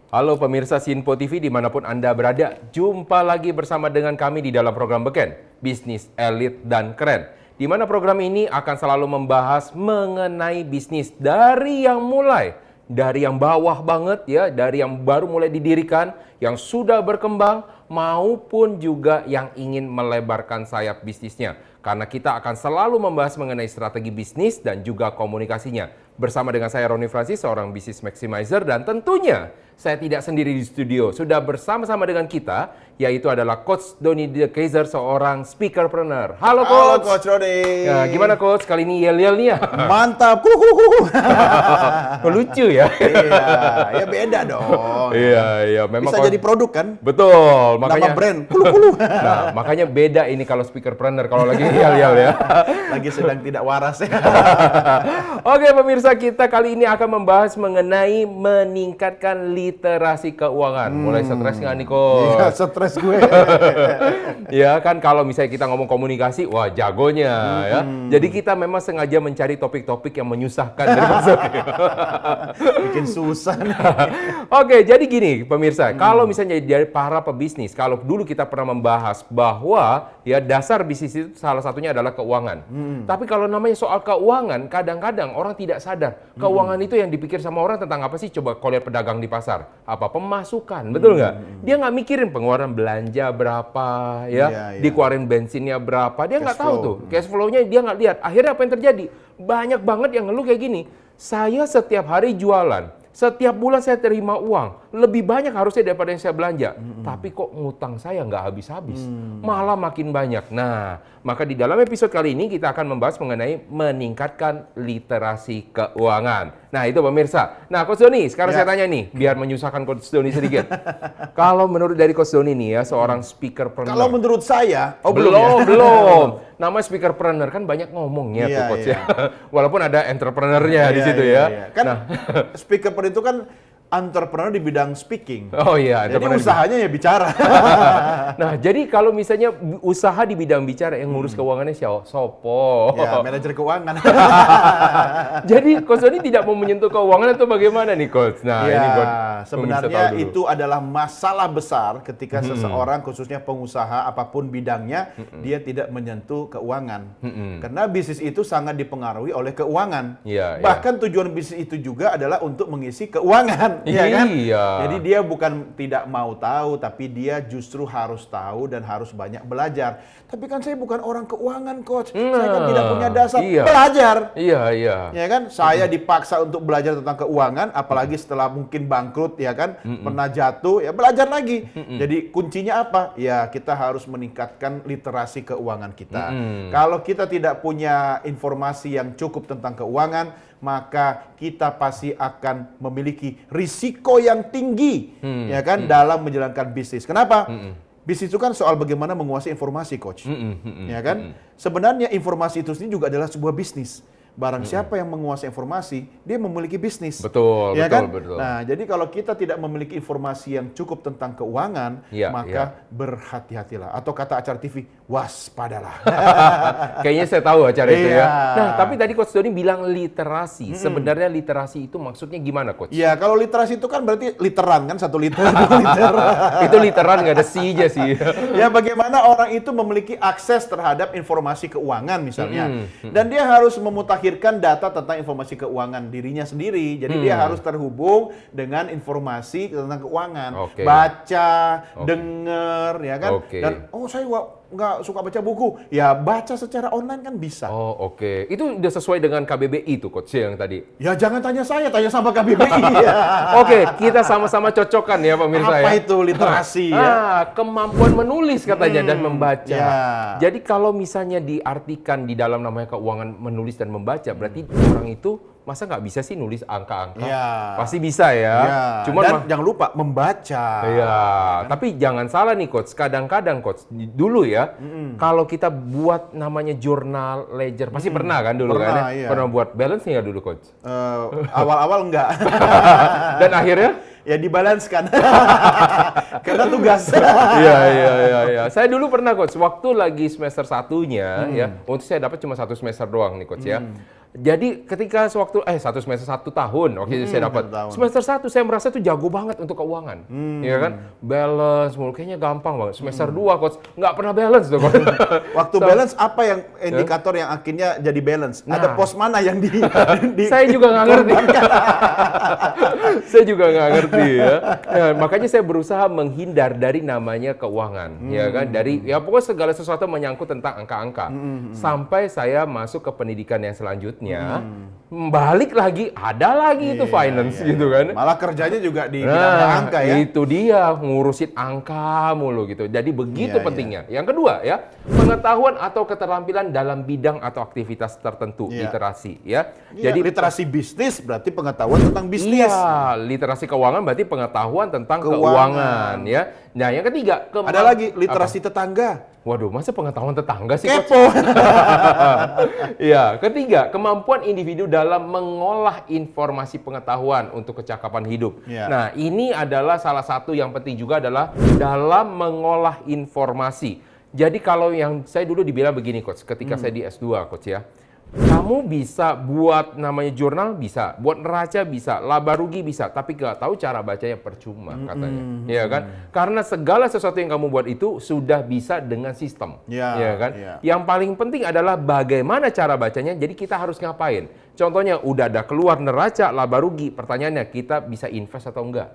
Halo pemirsa Sinpo TV dimanapun Anda berada, jumpa lagi bersama dengan kami di dalam program Beken, Bisnis Elit dan Keren. Di mana program ini akan selalu membahas mengenai bisnis dari yang bawah banget ya, dari yang baru mulai didirikan, yang sudah berkembang, maupun juga yang ingin melebarkan sayap bisnisnya. Karena kita akan selalu membahas mengenai strategi bisnis dan juga komunikasinya. Bersama dengan saya Roni Francis, seorang business maximizer, dan tentunya saya tidak sendiri di studio. Sudah bersama-sama dengan kita, yaitu adalah Coach Doni De Keizer, seorang speakerpreneur. Halo Coach. Halo Coach Roni. Ya, gimana Coach? Kali ini yel-yelnya. Mantap. Kulu kulu kulu. Lucu ya. Iya, ya beda dong. Iya, memang bisa jadi produk kan? Betul, makanya nama brand. Kulu kulu. Nah, makanya beda ini kalau speakerpreneur, kalau lagi yel-yel ya. Lagi sedang tidak waras ya. Oke pemirsa, kita kali ini akan membahas mengenai meningkatkan literasi keuangan. Mulai stres nggak nih Coach? Iya, stres gue. Ya kan, kalau misalnya kita ngomong komunikasi, wah jagonya ya. Jadi kita memang sengaja mencari topik-topik yang menyusahkan dari Mas Doni. Bikin susah nih. Oke, jadi gini pemirsa, kalau misalnya dari para pebisnis, kalau dulu kita pernah membahas bahwa ya dasar bisnis itu salah satunya adalah keuangan. Tapi kalau namanya soal keuangan, kadang-kadang orang tidak sadar keuangan itu yang dipikir sama orang tentang apa sih? Coba kalau lihat pedagang di pasar, apa pemasukan, betul nggak? Dia nggak mikirin pengeluaran belanja berapa, ya, dikeluarin bensinnya berapa, dia nggak tahu tuh cash flow-nya, dia nggak lihat. Akhirnya apa yang terjadi? Banyak banget yang ngeluh kayak gini. Saya setiap hari jualan, setiap bulan saya terima uang, lebih banyak harusnya daripada yang saya belanja. Tapi kok ngutang saya nggak habis-habis, malah makin banyak. Nah, maka di dalam episode kali ini kita akan membahas mengenai meningkatkan literasi keuangan. Nah, itu pemirsa. Nah, Coach Doni, sekarang saya tanya nih, biar menyusahkan Coach Doni sedikit. Kalau menurut dari Coach Doni nih ya, seorang speakerpreneur. Kalau menurut saya, belum. Nama speakerpreneur kan banyak ngomongnya tuh Coach ya. Walaupun ada entrepreneurnya di situ ya. Kan speakerpreneur itu kan entrepreneur di bidang speaking. Oh iya, jadi usahanya ya bicara. Nah, jadi kalau misalnya usaha di bidang bicara yang ngurus keuangannya sopo. Ya, manajer keuangan. Jadi Coach Doni tidak mau menyentuh keuangan atau bagaimana nih Coach? Nah, ya, ini sebenarnya itu adalah masalah besar ketika seseorang khususnya pengusaha apapun bidangnya dia tidak menyentuh keuangan. Karena bisnis itu sangat dipengaruhi oleh keuangan. Bahkan tujuan bisnis itu juga adalah untuk mengisi keuangan. Ya kan? Jadi dia bukan tidak mau tahu, tapi dia justru harus tahu dan harus banyak belajar. Tapi kan saya bukan orang keuangan, Coach. Saya kan tidak punya dasar. Belajar. Ya kan? Saya dipaksa untuk belajar tentang keuangan, apalagi setelah mungkin bangkrut, ya kan? Pernah jatuh, ya belajar lagi. Jadi kuncinya apa? Ya kita harus meningkatkan literasi keuangan kita. Kalau kita tidak punya informasi yang cukup tentang keuangan, maka kita pasti akan memiliki risiko yang tinggi ya kan dalam menjalankan bisnis. Kenapa? Bisnis itu kan soal bagaimana menguasai informasi, Coach. Ya kan? Sebenarnya informasi itu sendiri juga adalah sebuah bisnis. Barang siapa yang menguasai informasi, dia memiliki bisnis. Betul. Nah, jadi kalau kita tidak memiliki informasi yang cukup tentang keuangan, maka berhati-hatilah. Atau kata acara TV, waspadalah. Kayaknya saya tahu acara itu ya. Nah, tapi tadi Coach Doni bilang literasi. Sebenarnya literasi itu maksudnya gimana, Coach? Ya, kalau literasi itu kan berarti literan kan, 1 liter. Itu literan, nggak ada si-nya sih. Ya, bagaimana orang itu memiliki akses terhadap informasi keuangan misalnya. Dan dia harus memutakhirkan data tentang informasi keuangan dirinya sendiri. Jadi dia harus terhubung dengan informasi tentang keuangan. Baca, denger, ya kan? Dan saya nggak suka baca buku. Ya baca secara online kan bisa. Itu udah sesuai dengan KBBI tuh Coach yang tadi? Ya jangan tanya saya, tanya sama KBBI. Kita sama-sama cocokkan ya pemirsa ya. Apa itu literasi ya? Kemampuan menulis katanya dan membaca. Jadi kalau misalnya diartikan di dalam namanya keuangan menulis dan membaca, berarti orang itu masa nggak bisa sih nulis angka-angka? Pasti bisa ya. Dan jangan lupa membaca. Tapi jangan salah nih Coach. Kadang-kadang Coach, dulu ya, kalau kita buat namanya jurnal ledger, pasti pernah kan dulu kan? Pernah buat balance nggak dulu Coach? Awal-awal enggak. Dan akhirnya? Ya dibalanskan. Karena tugas. Iya. Saya dulu pernah Coach, waktu lagi semester 1-nya ya, untuk saya dapat cuma 1 semester doang nih Coach ya. Jadi ketika sewaktu satu semester 1 tahun waktu itu saya dapat 1 tahun. semester 1 saya merasa tuh jago banget untuk keuangan, ya kan, balance mulu kayaknya gampang banget. Semester 2 coach nggak pernah balance tuh coach. Waktu balance apa yang indikator yang akhirnya jadi balance? Ada pos mana yang Saya juga nggak ngerti. Saya juga nggak ngerti ya. Nah, makanya saya berusaha menghindar dari namanya keuangan, ya kan, dari ya pokoknya segala sesuatu menyangkut tentang angka-angka. Sampai saya masuk ke pendidikan yang selanjutnya. Balik lagi, ada lagi itu finance gitu kan. Malah kerjanya juga di bidang angka ya. Itu dia, ngurusin angka mulu gitu. Jadi begitu pentingnya. Yang kedua ya, pengetahuan atau keterampilan dalam bidang atau aktivitas tertentu, literasi ya. Jadi literasi bisnis berarti pengetahuan tentang bisnis. Iya, literasi keuangan berarti pengetahuan tentang keuangan ya. Nah, yang ketiga, ada lagi literasi tetangga. Waduh, masa pengetahuan tetangga sih, Coach? Kepo. Ya, ketiga, kemampuan individu dalam mengolah informasi pengetahuan untuk kecakapan hidup. Ya. Nah, ini adalah salah satu yang penting juga adalah dalam mengolah informasi. Jadi kalau yang saya dulu dibilang begini, Coach, ketika saya di S2, Coach ya. Kamu bisa buat namanya jurnal bisa, buat neraca bisa, laba rugi bisa, tapi nggak tahu cara bacanya percuma katanya, ya kan? Karena segala sesuatu yang kamu buat itu sudah bisa dengan sistem, ya kan? Yang paling penting adalah bagaimana cara bacanya. Jadi kita harus ngapain? Contohnya udah ada keluar neraca, laba rugi, pertanyaannya kita bisa invest atau enggak?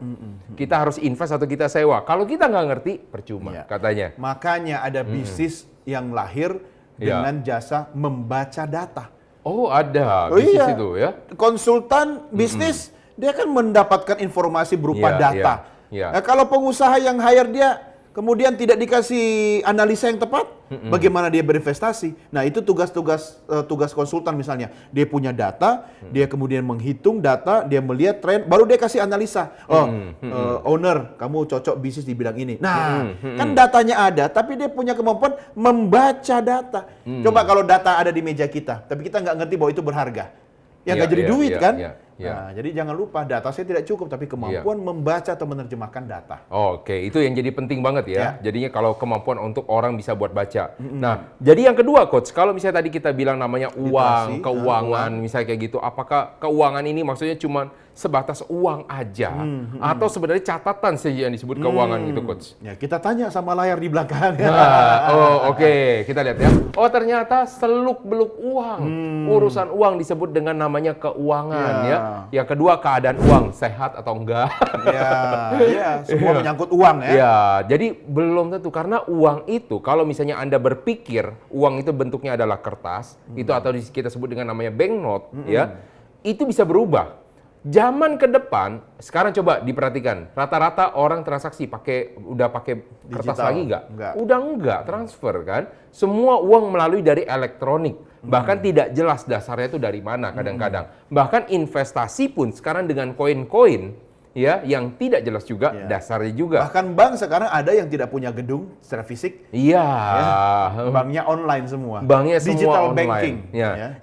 Kita harus invest atau kita sewa? Kalau kita nggak ngerti, percuma katanya. Makanya ada bisnis yang lahir dengan jasa membaca data. Oh, ada bisnis itu ya. Konsultan bisnis dia kan mendapatkan informasi berupa data. Nah, kalau pengusaha yang hire dia kemudian tidak dikasih analisa yang tepat, bagaimana dia berinvestasi? Nah, itu tugas konsultan misalnya. Dia punya data, dia kemudian menghitung data, dia melihat tren, baru dia kasih analisa. Owner, kamu cocok bisnis di bidang ini. Nah, kan datanya ada, tapi dia punya kemampuan membaca data. Coba kalau data ada di meja kita, tapi kita nggak ngerti bahwa itu berharga. Ya nggak jadi duit kan? Nah, jadi jangan lupa data saya tidak cukup, tapi kemampuan membaca atau menerjemahkan data. Oke, itu yang jadi penting banget ya. Jadinya kalau kemampuan untuk orang bisa buat baca. Nah, jadi yang kedua, Coach, kalau misalnya tadi kita bilang namanya uang, keuangan, misalnya kayak gitu, apakah keuangan ini maksudnya cuma sebatas uang aja atau sebenarnya catatan saja yang disebut keuangan gitu, Coach? Ya, kita tanya sama layar di belakang. Nah, oke. Kita lihat ya. Oh, ternyata seluk-beluk uang. Urusan uang disebut dengan namanya keuangan ya. Yang kedua, keadaan uang, sehat atau enggak. Semua menyangkut uang ya. Ya, jadi belum tentu karena uang itu kalau misalnya Anda berpikir uang itu bentuknya adalah kertas, itu atau kita sebut dengan namanya banknote ya. Itu bisa berubah. Zaman ke depan, sekarang coba diperhatikan, rata-rata orang transaksi udah pakai kertas Digital. lagi nggak? Udah enggak, transfer kan. Semua uang melalui dari elektronik. Bahkan tidak jelas dasarnya itu dari mana kadang-kadang. Bahkan investasi pun sekarang dengan koin-koin ya yang tidak jelas juga dasarnya juga. Bahkan bank sekarang ada yang tidak punya gedung secara fisik. Iya. Banknya online semua. Banknya semua digital online. banking.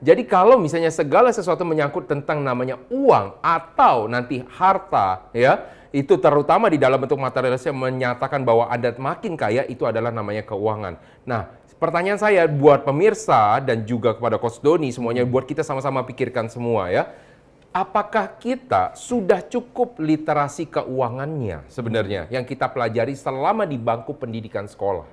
Jadi kalau misalnya segala sesuatu menyangkut tentang namanya uang atau nanti harta ya, itu terutama di dalam bentuk materialisnya menyatakan bahwa Anda makin kaya, itu adalah namanya keuangan. Nah, pertanyaan saya buat pemirsa dan juga kepada Coach Doni semuanya, buat kita sama-sama pikirkan semua ya. Apakah kita sudah cukup literasi keuangannya sebenarnya yang kita pelajari selama di bangku pendidikan sekolah?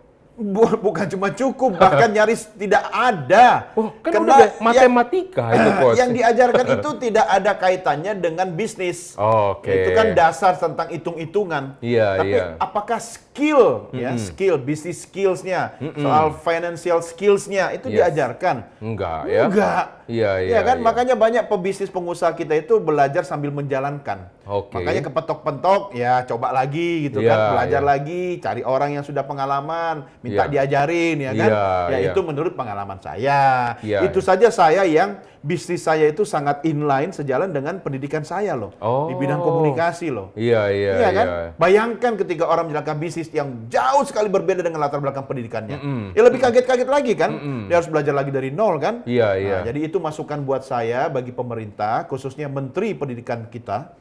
Bukan cuma cukup, bahkan nyaris tidak ada. Kan udah matematika itu, Coach. Yang diajarkan itu tidak ada kaitannya dengan bisnis. Itu kan dasar tentang hitung-hitungan. Tapi apakah skill, skill, bisnis skills-nya, soal financial skills-nya itu diajarkan? Enggak ya? Enggak. Iya kan, makanya banyak pebisnis pengusaha kita itu belajar sambil menjalankan. Makanya kepentok-pentok, ya coba lagi gitu kan, belajar lagi, cari orang yang sudah pengalaman, minta diajarin ya kan. Itu menurut pengalaman saya. Itu saja saya yang bisnis saya itu sangat inline sejalan dengan pendidikan saya loh. Di bidang komunikasi loh. Iya kan? Bayangkan ketika orang menjalankan bisnis yang jauh sekali berbeda dengan latar belakang pendidikannya. Ya lebih kaget-kaget lagi kan. Dia harus belajar lagi dari nol kan. Nah, jadi itu masukan buat saya bagi pemerintah, khususnya Menteri Pendidikan kita.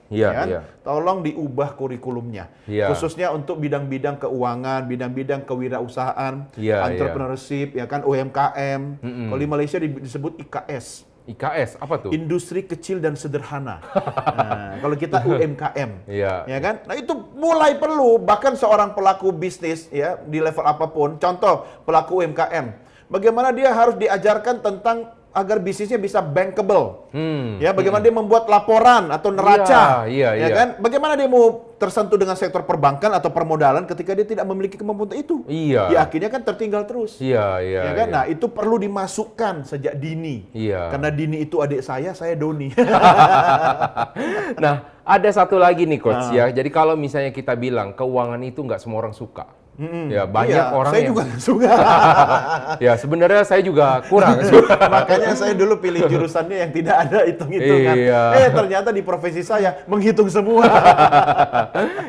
Tolong diubah kurikulumnya. Khususnya untuk bidang-bidang keuangan, bidang-bidang kewirausahaan, entrepreneurship, ya kan, UMKM. Kalau di Malaysia disebut IKS. IKS apa tuh? Industri kecil dan sederhana. Nah, kalau kita UMKM, Iya. ya kan? Nah itu mulai perlu bahkan seorang pelaku bisnis ya di level apapun. Contoh pelaku UMKM, bagaimana dia harus diajarkan tentang agar bisnisnya bisa bankable. Ya, bagaimana dia membuat laporan atau neraca, Iya, ya iya. kan? Bagaimana dia mau tersentuh dengan sektor perbankan atau permodalan ketika dia tidak memiliki kemampuan itu? Iya. Ya akhirnya kan tertinggal terus. Iya, iya. Ya kan? iya. Nah, itu perlu dimasukkan sejak dini. Iya. Karena Dini itu adik saya Doni. Nah, ada satu lagi nih coach ya. Jadi kalau misalnya kita bilang keuangan itu nggak semua orang suka. Ya banyak Iya, orang saya yang juga nggak suka. ya sebenarnya saya juga kurang. Makanya saya dulu pilih jurusannya yang tidak ada hitung-hitungan. Iya. Ternyata di profesi saya menghitung semua.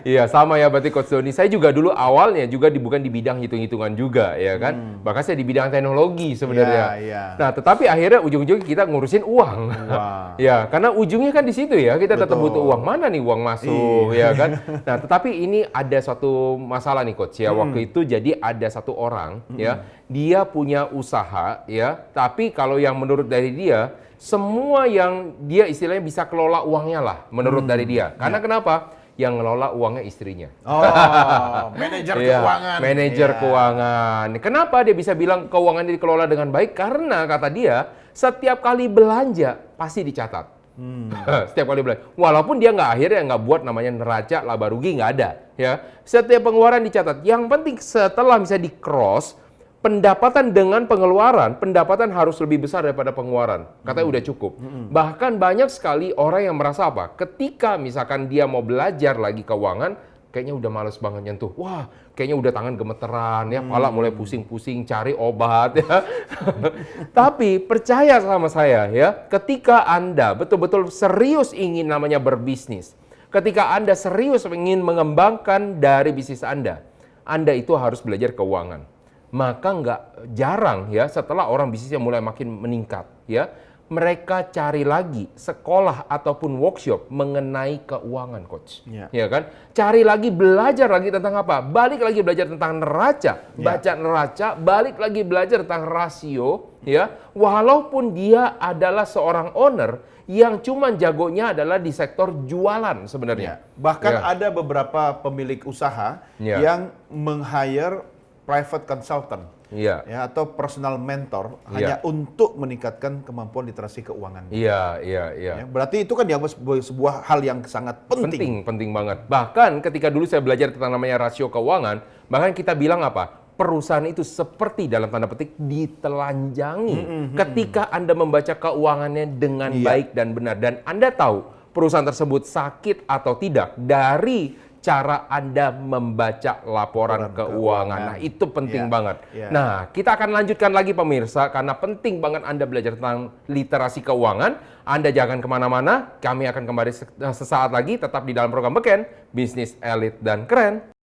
Iya sama ya berarti Coach Doni. Saya juga dulu awalnya juga bukan di bidang hitung-hitungan juga ya kan. Bahkan saya di bidang teknologi sebenarnya. Iya. Nah tetapi akhirnya ujung-ujungnya kita ngurusin uang. Wah. Ya karena ujungnya kan di situ ya kita tetap Betul. butuh uang. Mana nih uang masuk ya kan. Nah tetapi ini ada suatu masalah nih Coach ya. Waktu itu jadi ada satu orang ya dia punya usaha ya. Tapi kalau yang menurut dari dia semua yang dia istilahnya bisa kelola uangnya lah menurut dari dia. Karena kenapa? Yang ngelola uangnya istrinya. Oh, manajer Iya, keuangan. manajer Iya. keuangan. Kenapa dia bisa bilang keuangan ini dikelola dengan baik? Karena kata dia setiap kali belanja pasti dicatat. Setiap kali belanja. Walaupun dia akhirnya nggak buat namanya neraca laba rugi nggak ada. Ya, setiap pengeluaran dicatat. Yang penting setelah bisa di cross pendapatan dengan pengeluaran, pendapatan harus lebih besar daripada pengeluaran. Katanya udah cukup. Bahkan banyak sekali orang yang merasa apa? Ketika misalkan dia mau belajar lagi keuangan, kayaknya udah males banget nyentuh. Wah, kayaknya udah tangan gemeteran ya, kepala mulai pusing-pusing cari obat ya. Tapi percaya sama saya ya, ketika Anda betul-betul serius ingin namanya berbisnis, ketika Anda serius ingin mengembangkan dari bisnis Anda itu harus belajar keuangan. Maka nggak jarang ya setelah orang bisnisnya mulai makin meningkat ya, mereka cari lagi sekolah ataupun workshop mengenai keuangan coach. Ya kan? Cari lagi belajar lagi tentang apa? Balik lagi belajar tentang neraca, baca neraca, balik lagi belajar tentang rasio ya. Walaupun dia adalah seorang owner yang cuman jagonya adalah di sektor jualan sebenarnya. Bahkan ada beberapa pemilik usaha yang meng-hire private consultant ya, atau personal mentor hanya untuk meningkatkan kemampuan literasi keuangan. Iya. Ya, berarti itu kan dianggap sebuah hal yang sangat penting. Penting banget. Bahkan ketika dulu saya belajar tentang namanya rasio keuangan, bahkan kita bilang apa? Perusahaan itu seperti dalam tanda petik ditelanjangi ketika Anda membaca keuangannya dengan baik dan benar. Dan Anda tahu perusahaan tersebut sakit atau tidak dari cara Anda membaca laporan keuangan. Nah, itu penting banget. Nah, kita akan lanjutkan lagi pemirsa, karena penting banget Anda belajar tentang literasi keuangan. Anda jangan kemana-mana, kami akan kembali sesaat lagi, tetap di dalam program Beken, Bisnis Elit dan Keren.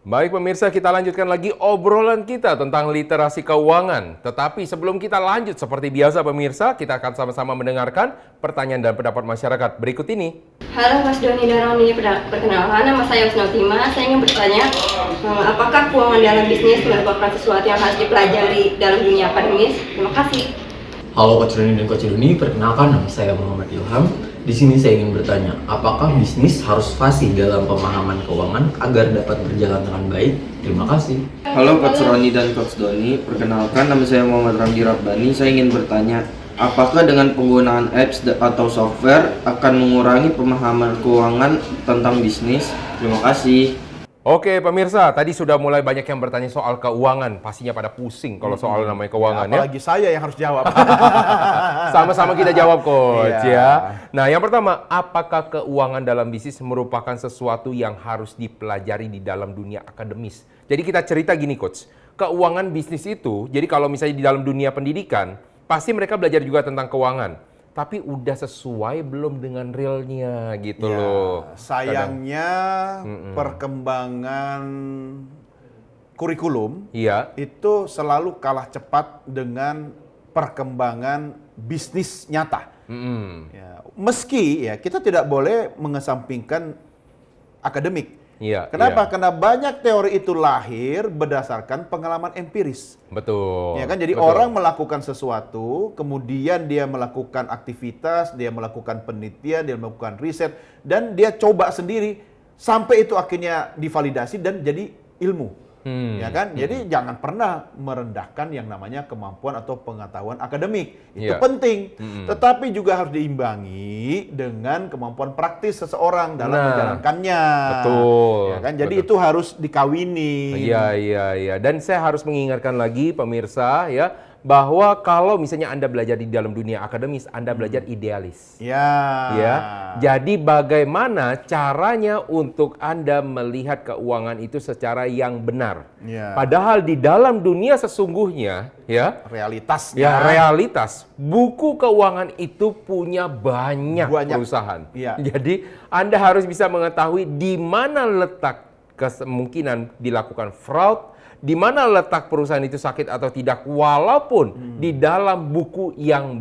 Baik pemirsa, kita lanjutkan lagi obrolan kita tentang literasi keuangan. Tetapi sebelum kita lanjut seperti biasa pemirsa, kita akan sama-sama mendengarkan pertanyaan dan pendapat masyarakat berikut ini. Halo Mas Doni dan Roni, perkenalkan nama saya Usnotima. Saya ingin bertanya, apakah keuangan dalam bisnis merupakan sesuatu yang harus dipelajari dalam dunia akademis? Terima kasih. Halo Coach Roni dan Coach Doni, perkenalkan nama saya Muhammad Ilham. Di sini saya ingin bertanya, apakah bisnis harus fasih dalam pemahaman keuangan agar dapat berjalan dengan baik? Terima kasih. Halo Coach Roni dan Coach Doni, perkenalkan nama saya Muhammad Ramdi Rabbani. Saya ingin bertanya, apakah dengan penggunaan apps atau software akan mengurangi pemahaman keuangan tentang bisnis? Terima kasih. Oke pemirsa, tadi sudah mulai banyak yang bertanya soal keuangan. Pastinya pada pusing kalau soal namanya keuangan ya. Apalagi saya yang harus jawab. Sama-sama kita jawab coach Iya. ya. Nah yang pertama, apakah keuangan dalam bisnis merupakan sesuatu yang harus dipelajari di dalam dunia akademis? Jadi kita cerita gini coach, keuangan bisnis itu, jadi kalau misalnya di dalam dunia pendidikan, pasti mereka belajar juga tentang keuangan. tapi udah sesuai belum dengan realnya gitu Ya, loh. sayangnya perkembangan kurikulum Iya. itu selalu kalah cepat dengan perkembangan bisnis nyata. Mm-mm. Ya, meski ya kita tidak boleh mengesampingkan akademik. Iya. Kenapa? Iya. Karena banyak teori itu lahir berdasarkan pengalaman empiris. Betul. Ya kan, jadi betul. orang melakukan sesuatu, kemudian dia melakukan aktivitas, dia melakukan penelitian, dia melakukan riset, dan dia coba sendiri sampai itu akhirnya divalidasi dan jadi ilmu. Ya kan, jadi jangan pernah merendahkan yang namanya kemampuan atau pengetahuan akademik. Itu Iya. penting, tetapi juga harus diimbangi dengan kemampuan praktis seseorang dalam Nah, menjalankannya. betul, Ya kan, jadi betul. itu harus dikawini. Iya. Dan saya harus mengingatkan lagi pemirsa ya, bahwa kalau misalnya Anda belajar di dalam dunia akademis, Anda belajar idealis. Ya. Ya. Jadi bagaimana caranya untuk Anda melihat keuangan itu secara yang benar. Ya. Padahal di dalam dunia sesungguhnya ya, Realitasnya. ya realitas buku keuangan itu punya banyak perusahaan. Iya. Jadi Anda harus bisa mengetahui di mana letak kemungkinan dilakukan fraud, di mana letak perusahaan itu sakit atau tidak, walaupun di dalam buku yang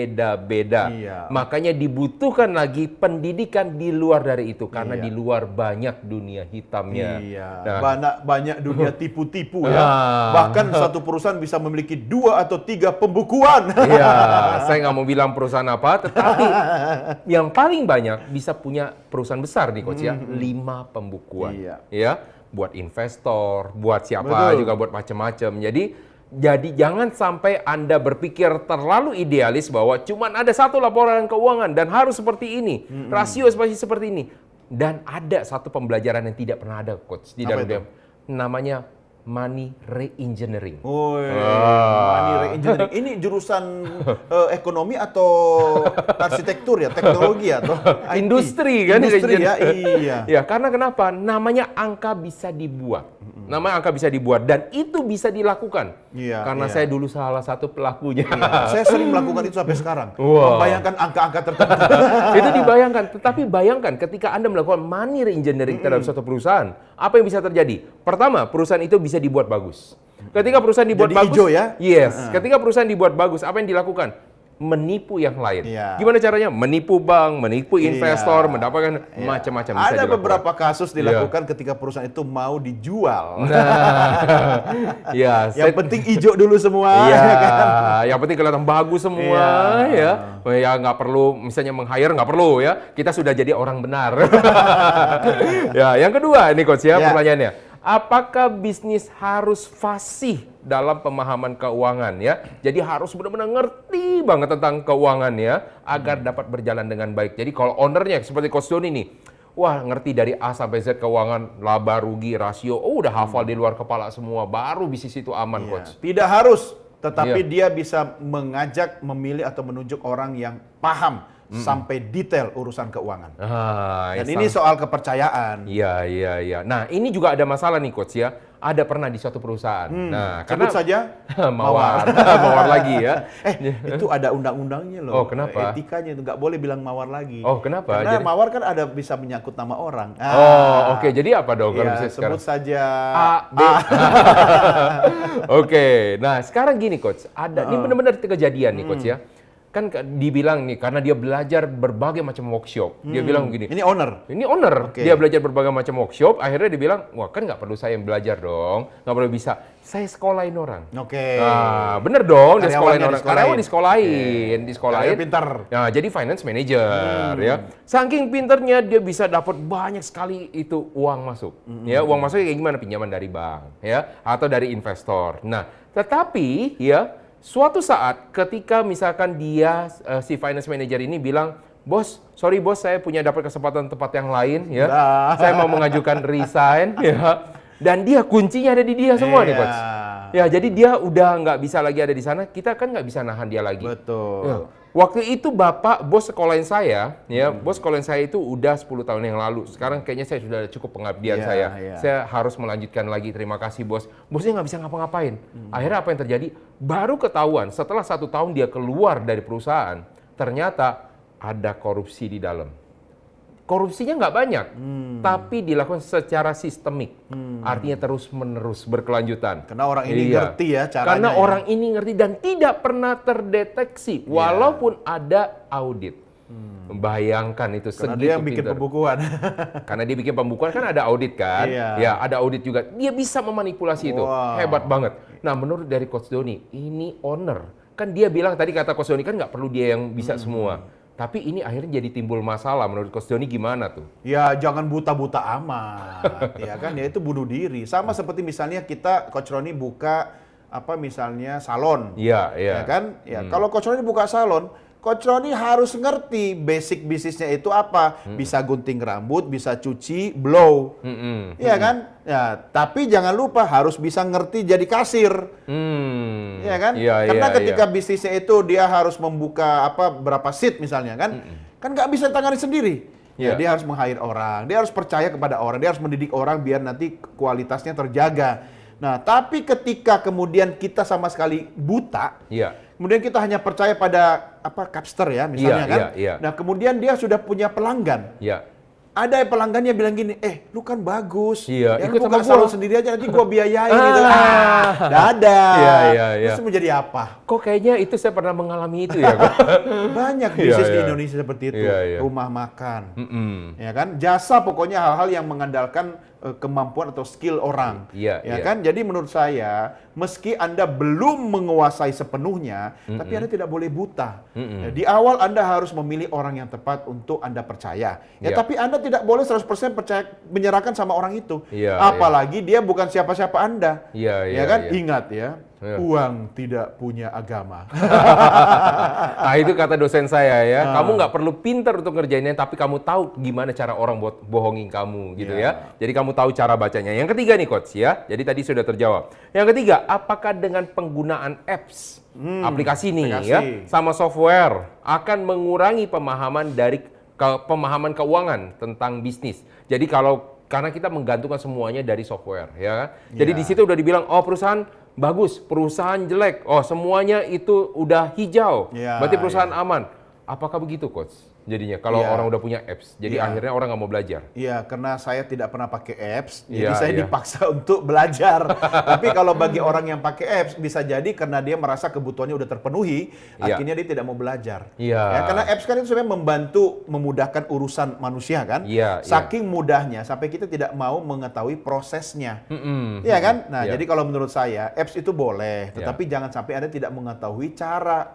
berbeda-beda. Iya. Makanya dibutuhkan lagi pendidikan di luar dari itu, karena Iya. di luar banyak dunia hitamnya. Iya, Nah, banyak dunia tipu-tipu ya. Ah. Bahkan satu perusahaan bisa memiliki 2 atau 3 pembukuan. Iya, saya nggak mau bilang perusahaan apa, tetapi yang paling banyak bisa punya perusahaan besar nih Coach ya, 5 pembukuan. Iya. Ya, buat investor, buat siapa Betul. juga buat macam-macam. Jadi jangan sampai Anda berpikir terlalu idealis bahwa cuman ada satu laporan keuangan dan harus seperti ini, rasio seperti ini. Dan ada satu pembelajaran yang tidak pernah ada Coach di Apa dalam itu? dia, namanya money re-engineering. Woi, Ah. money re-engineering. Ini jurusan ekonomi atau arsitektur ya, teknologi atau IT? Industri kan? Industri ya, iya. Ya, karena kenapa? Namanya angka bisa dibuat. Namanya angka bisa dibuat dan itu bisa dilakukan. Iya, Karena iya. saya dulu salah satu pelakunya. Iya, saya sering melakukan itu sampai sekarang. Wah. Membayangkan angka-angka tertentu. Itu dibayangkan, tetapi bayangkan ketika Anda melakukan money re-engineering terhadap suatu perusahaan, apa yang bisa terjadi? Pertama, perusahaan itu bisa dibuat bagus. Ketika perusahaan dibuat Jadi bagus, hijau ya? Yes. Ketika perusahaan dibuat bagus, apa yang dilakukan? Menipu yang lain. Iya. Gimana caranya? Menipu bank, menipu investor, Iya. mendapatkan Iya. macam-macam bisa Ada dilakukan. beberapa kasus dilakukan ketika perusahaan itu mau dijual. Ya, Yang penting hijau dulu semua. Iya, ya kan? yang penting kelihatan bagus semua ya. Ya nggak perlu misalnya meng-hire nggak perlu ya. Kita sudah jadi orang benar. Ya, yang kedua ini Coach ya, Ya. pertanyaannya. Apakah bisnis harus fasih dalam pemahaman keuangan ya? Jadi harus benar-benar ngerti banget tentang keuangan ya agar dapat berjalan dengan baik. Jadi kalau ownernya seperti Coach Doni nih, wah ngerti dari A sampai Z keuangan, laba, rugi, rasio, udah hafal di luar kepala semua, baru bisnis itu aman Iya. Coach. Tidak harus, tetapi Iya. dia bisa mengajak, memilih atau menunjuk orang yang paham sampai detail urusan keuangan. Dan ini soal kepercayaan. Iya. Nah, ini juga ada masalah nih Coach ya. Ada pernah di suatu perusahaan. Nah, Sebut saja mawar. Mawar lagi ya. Itu ada undang-undangnya loh. Oh, kenapa? Etikanya itu nggak boleh bilang mawar lagi. Oh, kenapa? Karena Jadi- mawar kan ada bisa menyangkut nama orang. Oh, oke. Jadi apa dong kalau Ya, bisa sekarang? sebut saja A, B. Oke. Nah, sekarang gini Coach. Ini benar-benar kejadian nih Coach ya. Kan dibilang nih karena dia belajar berbagai macam workshop. Dia bilang gini. Ini owner. Ini owner, Oke. dia belajar berbagai macam workshop, akhirnya dia bilang, wah kan nggak perlu saya yang belajar dong, nggak perlu bisa, saya sekolahin orang. Oke. Nah, bener dong, dia Karyawannya sekolahin orang. disekolahin. Karyawan disekolahin. Karyawan pintar. Nah, jadi finance manager ya. Saking pinternya dia bisa dapat banyak sekali itu uang masuk. Ya, uang masuknya kayak gimana? Pinjaman dari bank ya atau dari investor. Nah, tetapi ya suatu saat ketika misalkan dia si finance manager ini bilang, "Bos, sorry bos, saya punya dapat kesempatan tempat yang lain ya. Nah. Saya mau mengajukan resign ya." Dan dia kuncinya ada di dia semua nih Iya. Coach. Ya, jadi dia udah nggak bisa lagi ada di sana, kita kan nggak bisa nahan dia lagi. Betul. Ya. Waktu itu bos sekolahin saya, ya bos sekolahin saya itu udah 10 tahun yang lalu. Sekarang kayaknya saya sudah cukup pengabdian Iya, saya. iya. Saya harus melanjutkan lagi. Terima kasih bos. Bosnya nggak bisa ngapa-ngapain. Akhirnya apa yang terjadi? Baru ketahuan setelah 1 tahun dia keluar dari perusahaan. ternyata ada korupsi di dalam. Korupsinya nggak banyak, tapi dilakukan secara sistemik. Artinya terus-menerus berkelanjutan. Karena orang ini ngerti ya caranya. Karena ya. orang ini ngerti dan tidak pernah terdeteksi, walaupun ada audit. Bayangkan itu Karena segitu dia yang bikin pintar. pembukuan. Karena dia bikin pembukuan kan ada audit kan? Iya. Ya, ada audit juga. Dia bisa memanipulasi itu. Wow. Hebat banget. Nah, menurut dari Coach Doni, ini owner. Kan dia bilang tadi kata Coach Doni kan nggak perlu dia yang bisa semua. Tapi ini akhirnya jadi timbul masalah. Menurut Coach Doni gimana tuh? Ya jangan buta-buta amat, ya kan? Ya itu bunuh diri. Sama seperti misalnya kita Coach Roni buka misalnya salon, Iya, iya. ya kan? Ya kalau Coach Roni buka salon, Coach Roni harus ngerti basic bisnisnya itu apa. Bisa gunting rambut, bisa cuci, blow, ya kan? Ya tapi jangan lupa harus bisa ngerti jadi kasir. Ya kan? Iya, Karena iya, ketika iya. bisnisnya itu dia harus membuka berapa seat misalnya kan? Kan nggak bisa tangani sendiri. Ya, Iya. dia harus meng-hire orang, dia harus percaya kepada orang, dia harus mendidik orang biar nanti kualitasnya terjaga. Nah, tapi ketika kemudian kita sama sekali buta, Iya. kemudian kita hanya percaya pada capster ya misalnya Iya, kan? iya, iya. Nah, kemudian dia sudah punya pelanggan. Iya. Ada pelanggannya bilang gini, lu kan bagus, Iya, ya, ikut lu sama buka salon gua." sendiri aja nanti gua biayain gitu. Dadah. Iya, iya, iya. Terus menjadi apa? Kok kayaknya itu saya pernah mengalami itu ya? Banyak Iya, bisnis di iya. Indonesia seperti itu, Iya, iya. rumah makan, ya kan, jasa pokoknya hal-hal yang mengandalkan kemampuan atau skill orang, Iya, ya iya. kan. Jadi menurut saya, meski Anda belum menguasai sepenuhnya, tapi Anda tidak boleh buta. Ya, di awal Anda harus memilih orang yang tepat untuk Anda percaya. Ya, Iya. tapi Anda tidak boleh 100% percaya menyerahkan sama orang itu. Iya, Apalagi dia bukan siapa-siapa Anda. Iya, Ya iya, kan? iya. Ingat ya, Iya. uang tidak punya agama. Nah, itu kata dosen saya ya. Kamu nggak perlu pinter untuk ngerjainnya, tapi kamu tahu gimana cara orang buat bohongin kamu gitu ya. Jadi kamu tahu cara bacanya. Yang ketiga nih Coach ya. Jadi tadi sudah terjawab. Yang ketiga, apakah dengan penggunaan apps, aplikasi nih aplikasi. ya, sama software akan mengurangi pemahaman dari pemahaman keuangan tentang bisnis. Jadi karena kita menggantungkan semuanya dari software ya. Jadi di situ udah dibilang perusahaan bagus, perusahaan jelek. Semuanya itu udah hijau. Ya, Berarti perusahaan aman. Apakah begitu Coach? Jadinya kalau Ya. orang udah punya apps. Jadi Ya. akhirnya orang nggak mau belajar. Iya, karena saya tidak pernah pakai apps, jadi Iya, saya iya. dipaksa untuk belajar. Tapi kalau bagi orang yang pakai apps, bisa jadi karena dia merasa kebutuhannya udah terpenuhi, Iya. akhirnya dia tidak mau belajar. Iya. Ya, karena apps kan itu sebenarnya membantu memudahkan urusan manusia kan. Iya, Saking mudahnya sampai kita tidak mau mengetahui prosesnya. Mm-mm. Iya kan? Nah, Iya. jadi kalau menurut saya apps itu boleh, Iya. tetapi jangan sampai Anda tidak mengetahui cara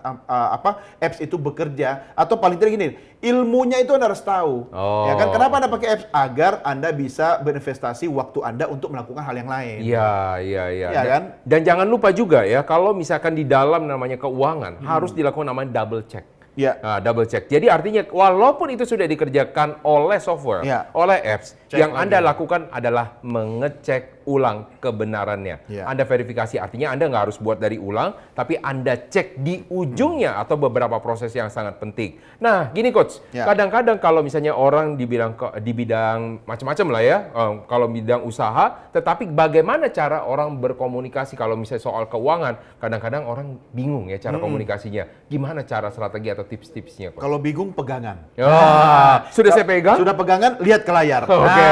apps itu bekerja, atau paling tidak gini, ilmunya itu Anda harus tahu. Oh. Ya kan? Kenapa Anda pakai apps? Agar Anda bisa berinvestasi waktu Anda untuk melakukan hal yang lain. Iya, iya. Iya Dan- kan? Dan jangan lupa juga ya, kalau misalkan di dalam namanya keuangan, harus dilakukan namanya double check. Iya. Nah, double check. Jadi artinya walaupun itu sudah dikerjakan oleh software, Iya. oleh apps, Cek yang lagi. Anda lakukan adalah mengecek ulang kebenarannya. Iya. Anda verifikasi, artinya Anda nggak harus buat dari ulang, tapi Anda cek di ujungnya atau beberapa proses yang sangat penting. Nah, gini Coach, Iya. kadang-kadang kalau misalnya orang di bidang macam-macam lah ya, kalau bidang usaha, tetapi bagaimana cara orang berkomunikasi kalau misalnya soal keuangan, kadang-kadang orang bingung ya cara komunikasinya. Gimana cara strategi atau tips-tipsnya Coach? Kalau bingung pegangan. Sudah saya pegang? Sudah pegangan, lihat ke layar. Oke.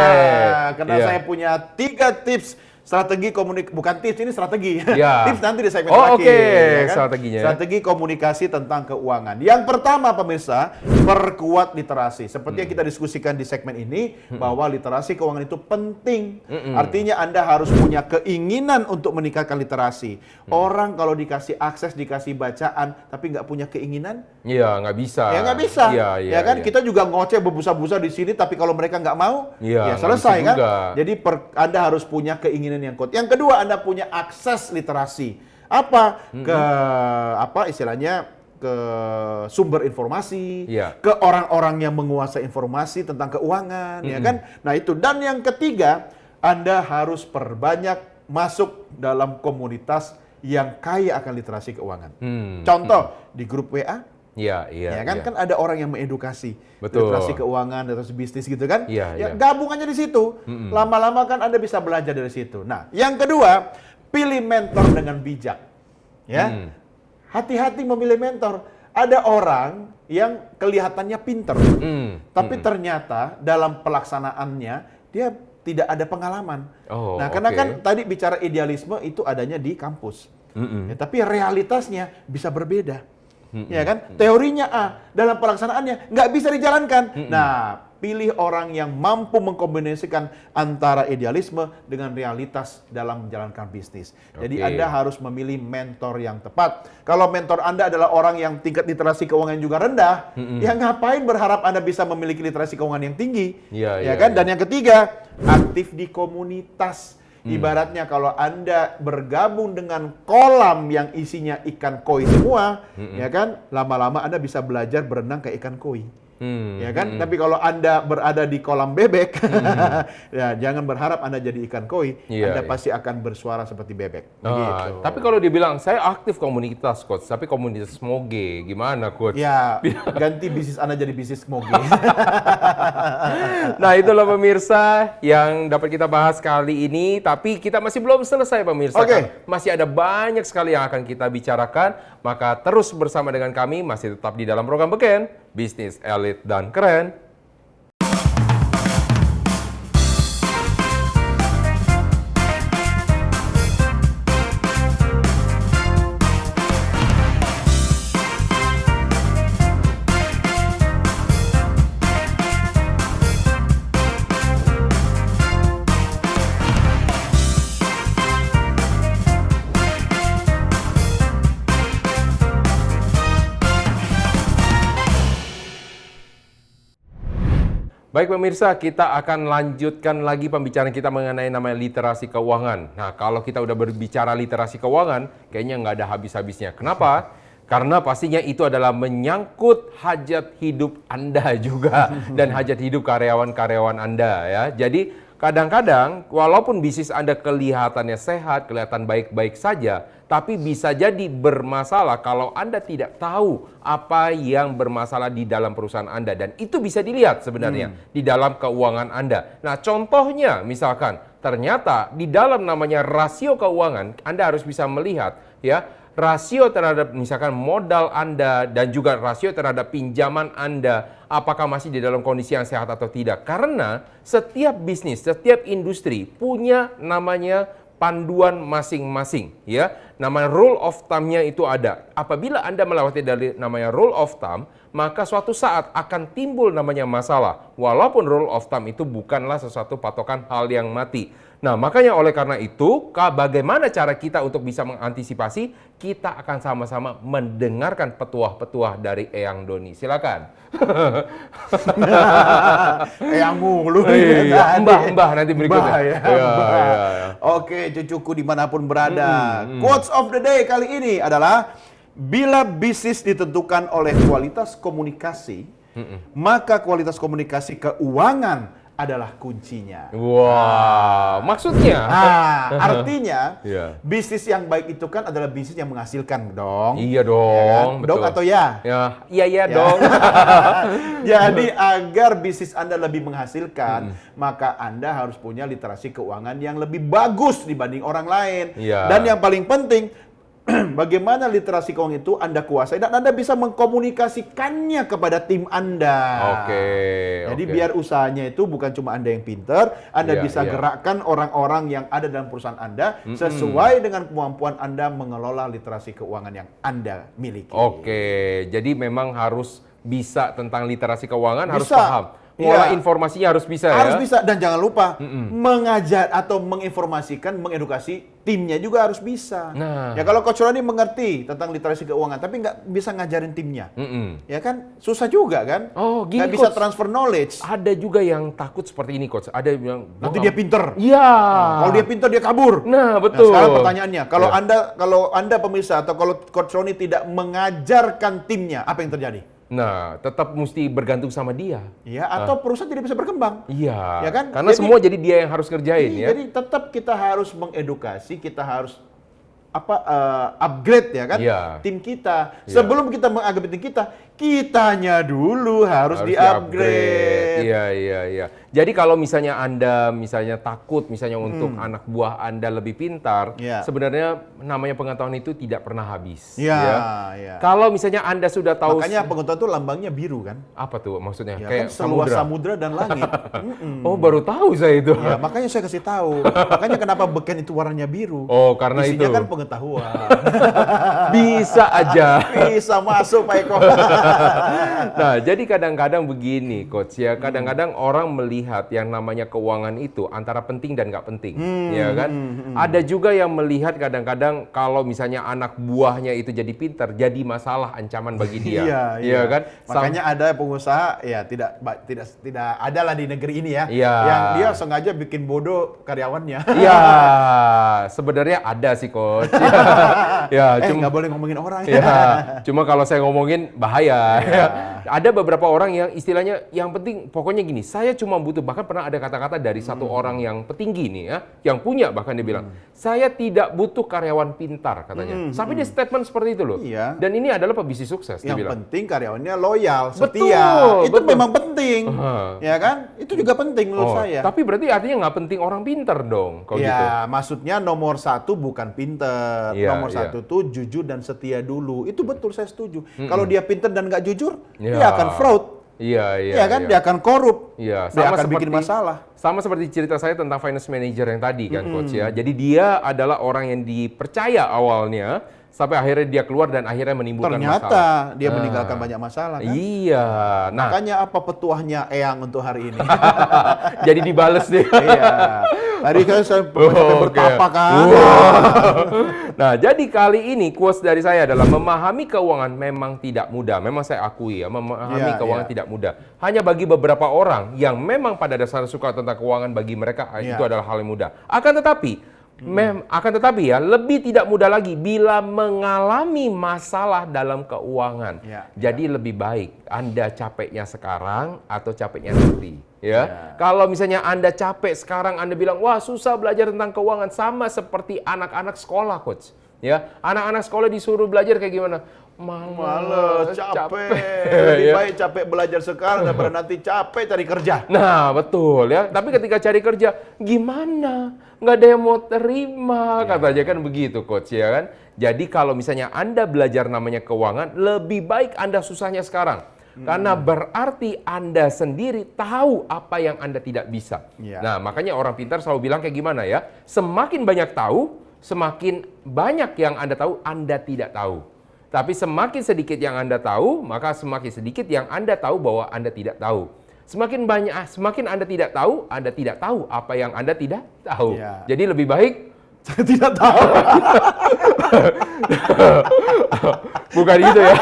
Karena Iya. saya punya 3 tips strategi bukan tips, ini strategi. Iya. Tips nanti di segmen Oh, terakhir. oke. Strateginya. Strategi komunikasi tentang keuangan. Yang pertama pemirsa, perkuat literasi. Seperti yang kita diskusikan di segmen ini, bahwa literasi keuangan itu penting. Artinya Anda harus punya keinginan untuk meningkatkan literasi. Orang kalau dikasih akses, dikasih bacaan, tapi nggak punya keinginan, Iya, nggak bisa. ya nggak bisa. Iya, iya, ya kan iya. kita juga ngoceh berbusa-busa di sini, tapi kalau mereka nggak mau, ya Iya, nggak selesai bisa kan. juga. Jadi Anda harus punya keinginan yang kuat. Yang kedua, Anda punya akses literasi. Istilahnya ke sumber informasi, Iya. ke orang-orang yang menguasai informasi tentang keuangan, ya kan. Nah itu. Dan yang ketiga, Anda harus perbanyak masuk dalam komunitas yang kaya akan literasi keuangan. Contoh di grup WA. Iya, iya. Ya kan, iya. kan ada orang yang mengedukasi Betul. literasi keuangan, literasi bisnis gitu kan. Iya, Ya iya. gabungannya di situ. Lama-lama kan Anda bisa belajar dari situ. Nah, yang kedua, pilih mentor dengan bijak. Ya. Hati-hati memilih mentor. ada orang yang kelihatannya pinter, tapi ternyata dalam pelaksanaannya dia tidak ada pengalaman. Oh, nah, karena oke. kan tadi bicara idealisme itu adanya di kampus. Ya, tapi realitasnya bisa berbeda. Ya kan? Teorinya A, dalam pelaksanaannya nggak bisa dijalankan. Nah, pilih orang yang mampu mengkombinasikan antara idealisme dengan realitas dalam menjalankan bisnis. Jadi Oke. Anda harus memilih mentor yang tepat. Kalau mentor Anda adalah orang yang tingkat literasi keuangan juga rendah, ya ngapain berharap Anda bisa memiliki literasi keuangan yang tinggi? Iya, Ya iya, kan? iya. Dan yang ketiga, aktif di komunitas. Ibaratnya kalau Anda bergabung dengan kolam yang isinya ikan koi semua, ya kan? Lama-lama Anda bisa belajar berenang kayak ikan koi. Ya kan? Tapi kalau Anda berada di kolam bebek, ya jangan berharap Anda jadi ikan koi. Iya, Anda iya. pasti akan bersuara seperti bebek. Ah, Begitu. tapi kalau dibilang saya aktif komunitas coach, tapi komunitas moge gimana coach? Ya, ganti bisnis Anda jadi bisnis moge. Nah, itulah pemirsa yang dapat kita bahas kali ini, tapi kita masih belum selesai pemirsa. Oke. Kan masih ada banyak sekali yang akan kita bicarakan, maka terus bersama dengan kami masih tetap di dalam program Beken, Bisnis Elit dan Keren. Baik pemirsa, kita akan lanjutkan lagi pembicaraan kita mengenai namanya literasi keuangan. Nah, kalau kita udah berbicara literasi keuangan, kayaknya nggak ada habis-habisnya. Kenapa? Karena pastinya itu adalah menyangkut hajat hidup Anda juga dan hajat hidup karyawan-karyawan Anda ya. Jadi kadang-kadang walaupun bisnis Anda kelihatannya sehat, kelihatan baik-baik saja, tapi bisa jadi bermasalah kalau Anda tidak tahu apa yang bermasalah di dalam perusahaan Anda. Dan itu bisa dilihat sebenarnya di dalam keuangan Anda. Nah, contohnya misalkan ternyata di dalam namanya rasio keuangan, Anda harus bisa melihat ya, rasio terhadap misalkan modal Anda dan juga rasio terhadap pinjaman Anda, apakah masih di dalam kondisi yang sehat atau tidak. Karena setiap bisnis, setiap industri punya namanya panduan masing-masing ya. Nama rule of thumb-nya itu ada. Apabila Anda melewati dari namanya rule of thumb, maka suatu saat akan timbul namanya masalah. Walaupun rule of thumb itu bukanlah sesuatu patokan hal yang mati. Nah, makanya oleh karena itu, bagaimana cara kita untuk bisa mengantisipasi? Kita akan sama-sama mendengarkan petuah-petuah dari Eyang Doni. Silakan. Yang mulu. Iya, Mbah nanti berikutnya. Mbah, ya, Iya, Mbah. iya, iya. Oke, cucuku dimanapun berada. Quotes of the day kali ini adalah, bila bisnis ditentukan oleh kualitas komunikasi, maka kualitas komunikasi keuangan adalah kuncinya. Wah, maksudnya? Artinya Iya. bisnis yang baik itu kan adalah bisnis yang menghasilkan dong. Iya Ya kan? dong, betul. Dong atau ya? Ya, iya Ya. dong. Jadi agar bisnis Anda lebih menghasilkan, maka Anda harus punya literasi keuangan yang lebih bagus dibanding orang lain. Iya. Dan yang paling penting, bagaimana literasi keuangan itu Anda kuasai dan Anda bisa mengkomunikasikannya kepada tim Anda. Oke, Jadi oke. biar usahanya itu bukan cuma Anda yang pinter, Anda Iya, bisa iya. gerakkan orang-orang yang ada dalam perusahaan Anda sesuai dengan kemampuan Anda mengelola literasi keuangan yang Anda miliki. Oke, jadi memang harus bisa tentang literasi keuangan, harus Bisa. paham. Mengolah Iya. informasinya harus bisa Harus ya. bisa, dan jangan lupa mengajar atau menginformasikan, mengedukasi timnya juga harus bisa. Nah. Ya kalau Coach Roni mengerti tentang literasi keuangan tapi nggak bisa ngajarin timnya, ya kan susah juga kan? Oh, gini, nggak bisa Coach. transfer knowledge. Ada juga yang takut seperti ini, Coach. Ada yang bilang, Nanti dia pinter. Iya. Kalau dia pinter dia kabur. Nah, betul. Sekarang pertanyaannya, kalau Ya. anda pemirsa atau kalau Coach Roni tidak mengajarkan timnya, apa yang terjadi? Nah, tetap mesti bergantung sama dia. Ya, atau perusahaan tidak bisa berkembang. Iya. Ya kan? Karena Jadi- semua jadi dia yang harus kerjain ya. Jadi tetap kita harus mengedukasi, kita harus upgrade ya kan Iya. tim kita. Iya. Sebelum kita mengupgrade tim kita kitanya dulu harus di-upgrade. Iya. Jadi kalau misalnya Anda takut untuk anak buah Anda lebih pintar, Iya. sebenarnya namanya pengetahuan itu tidak pernah habis. Iya, ya. iya. Kalau misalnya Anda sudah tahu Makanya pengetahuan itu lambangnya biru kan? apa tuh maksudnya? Ya, Kayak kan seluas samudra. samudra dan langit. Oh, baru tahu saya itu. Ya, makanya saya kasih tahu. Makanya kenapa beken itu warnanya biru? Oh, karena Isinya itu. kan pengetahuan. Bisa aja. Bisa masuk Pak Eko. Nah, jadi kadang-kadang begini, Coach ya. Kadang-kadang orang melihat yang namanya keuangan itu antara penting dan nggak penting, ya kan? Ada juga yang melihat kadang-kadang kalau misalnya anak buahnya itu jadi pintar, jadi masalah ancaman bagi dia, Iya. kan? Makanya ada pengusaha ya tidak ada lah di negeri ini ya, Iya. yang dia sengaja bikin bodoh karyawannya. Iya, sebenarnya ada sih, Coach. Ya, Nggak boleh ngomongin orang. Ya, cuma kalau saya ngomongin bahaya. Ada beberapa orang yang istilahnya yang penting pokoknya gini, saya cuma butuh, bahkan pernah ada kata-kata dari satu orang yang petinggi nih ya, yang punya bahkan dia bilang, saya tidak butuh karyawan pintar katanya. Sampai dia statement seperti itu loh. Iya. Dan ini adalah pebisnis sukses dia Yang bilang. penting karyawannya loyal, Betul, setia. Itu betul. memang penting. Ya kan? Itu juga penting menurut saya. Tapi berarti artinya nggak penting orang pintar dong kalau gitu. Ya, maksudnya nomor satu bukan pinter. Iya, Nomor iya. satu tuh jujur dan setia dulu. Itu betul, saya setuju. Kalau dia pinter dan nggak jujur, Iya. dia akan fraud. Iya, Ya kan? Dia akan korup. Iya, Dia akan bikin masalah. Sama seperti cerita saya tentang finance manager yang tadi kan, Coach ya. Jadi dia adalah orang yang dipercaya awalnya, sampai akhirnya dia keluar dan akhirnya menimbulkan Ternyata masalah. dia meninggalkan banyak masalah kan? Iya. Nah, Makanya apa petuahnya Eyang untuk hari ini? jadi dibales deh. Iya. Tadi kan saya sampai bertapa kan. Nah, jadi kali ini quotes dari saya adalah memahami keuangan memang tidak mudah. Memang saya akui ya, memahami Iya, keuangan iya. tidak mudah. Hanya bagi beberapa orang yang memang pada dasarnya suka tentang keuangan, bagi mereka Iya. itu adalah hal yang mudah. Akan tetapi ya lebih tidak mudah lagi bila mengalami masalah dalam keuangan. Iya, Jadi lebih baik Anda capeknya sekarang atau capeknya nanti. Ya, kalau misalnya Anda capek sekarang, Anda bilang, wah susah belajar tentang keuangan, sama seperti anak-anak sekolah, Coach. Ya, anak-anak sekolah disuruh belajar kayak gimana? Males, capek. Lebih Ya. baik capek belajar sekarang daripada nanti capek cari kerja. Nah, betul ya. Tapi ketika cari kerja, gimana? Nggak ada yang mau terima, katanya kan begitu, Coach, ya kan? Jadi kalau misalnya Anda belajar namanya keuangan, lebih baik Anda susahnya sekarang. Karena berarti Anda sendiri tahu apa yang Anda tidak bisa. Iya. Nah, makanya orang pintar selalu bilang kayak gimana ya? Semakin banyak tahu, semakin banyak yang Anda tahu, Anda tidak tahu. Tapi semakin sedikit yang Anda tahu, maka semakin sedikit yang Anda tahu bahwa Anda tidak tahu. Semakin Anda tidak tahu apa yang Anda tidak tahu. Iya. Jadi lebih baik Saya tidak tahu. bukan gitu ya.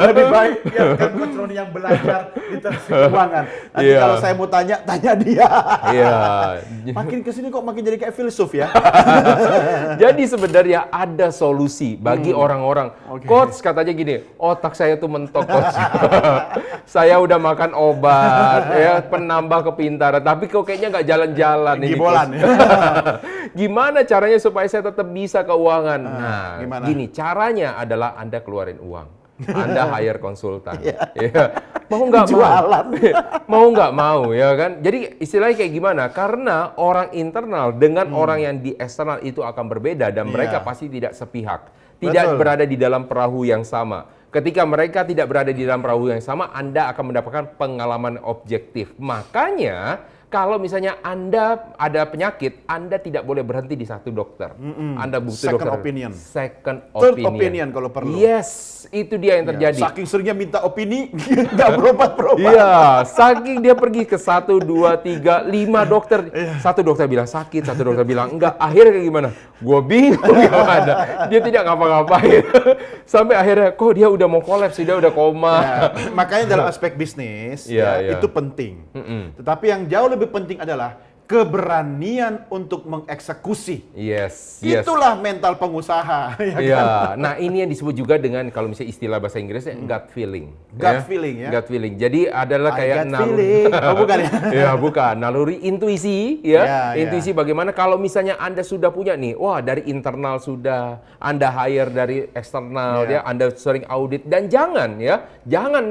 Lebih baik biarkan Coach Roni yang belajar literasi keuangan. Nanti Iya. kalau saya mau tanya dia. Iya. Makin kesini kok makin jadi kayak filsuf ya. Jadi sebenarnya ada solusi bagi orang-orang. Oke. Coach katanya gini, otak saya tuh mentok, Coach. Saya udah makan obat, ya penambah kepintaran, tapi kok kayaknya nggak jalan-jalan ini. Gibolan Coach. ya. Gimana caranya supaya saya tetap bisa keuangan? Nah, gimana? gini, caranya adalah Anda keluarin uang. Anda hire konsultan. Ya. Mau nggak mau. Jualan. Mau nggak mau, ya kan? Jadi istilahnya kayak gimana? Karena orang internal dengan orang yang di eksternal itu akan berbeda dan mereka pasti tidak sepihak. Tidak Betul. berada di dalam perahu yang sama. Ketika mereka tidak berada di dalam perahu yang sama, Anda akan mendapatkan pengalaman objektif. Makanya, kalau misalnya Anda ada penyakit, Anda tidak boleh berhenti di satu dokter. Anda butuh Second dokter. opinion. Second Third opinion. opinion kalau perlu. Yes, itu dia yang terjadi. Saking seringnya minta opini, nggak berobat-berobat. Iya, saking dia pergi ke 1, 2, 3, 5 dokter. Satu dokter bilang sakit, satu dokter bilang enggak. Akhirnya kayak gimana? Gue bingung gimana. Dia tidak ngapa-ngapain. Sampai akhirnya, kok dia udah mau kolaps, dia udah koma. Ya, makanya dalam aspek bisnis Iya, iya. itu penting. Tetapi yang jauh lebih penting adalah keberanian untuk mengeksekusi. Yes. Itulah mental pengusaha. Ya kan? Ya, nah ini yang disebut juga dengan kalau misalnya istilah bahasa Inggrisnya gut feeling. Gut feeling ya. Gut feeling. Jadi adalah I kayak got feeling. Oh, bukan ya? Ya, bukan. Naluri intuisi ya. Ya, Intuisi bagaimana kalau misalnya Anda sudah punya nih, wah dari internal sudah, Anda hire dari eksternal ya, Anda sering audit dan jangan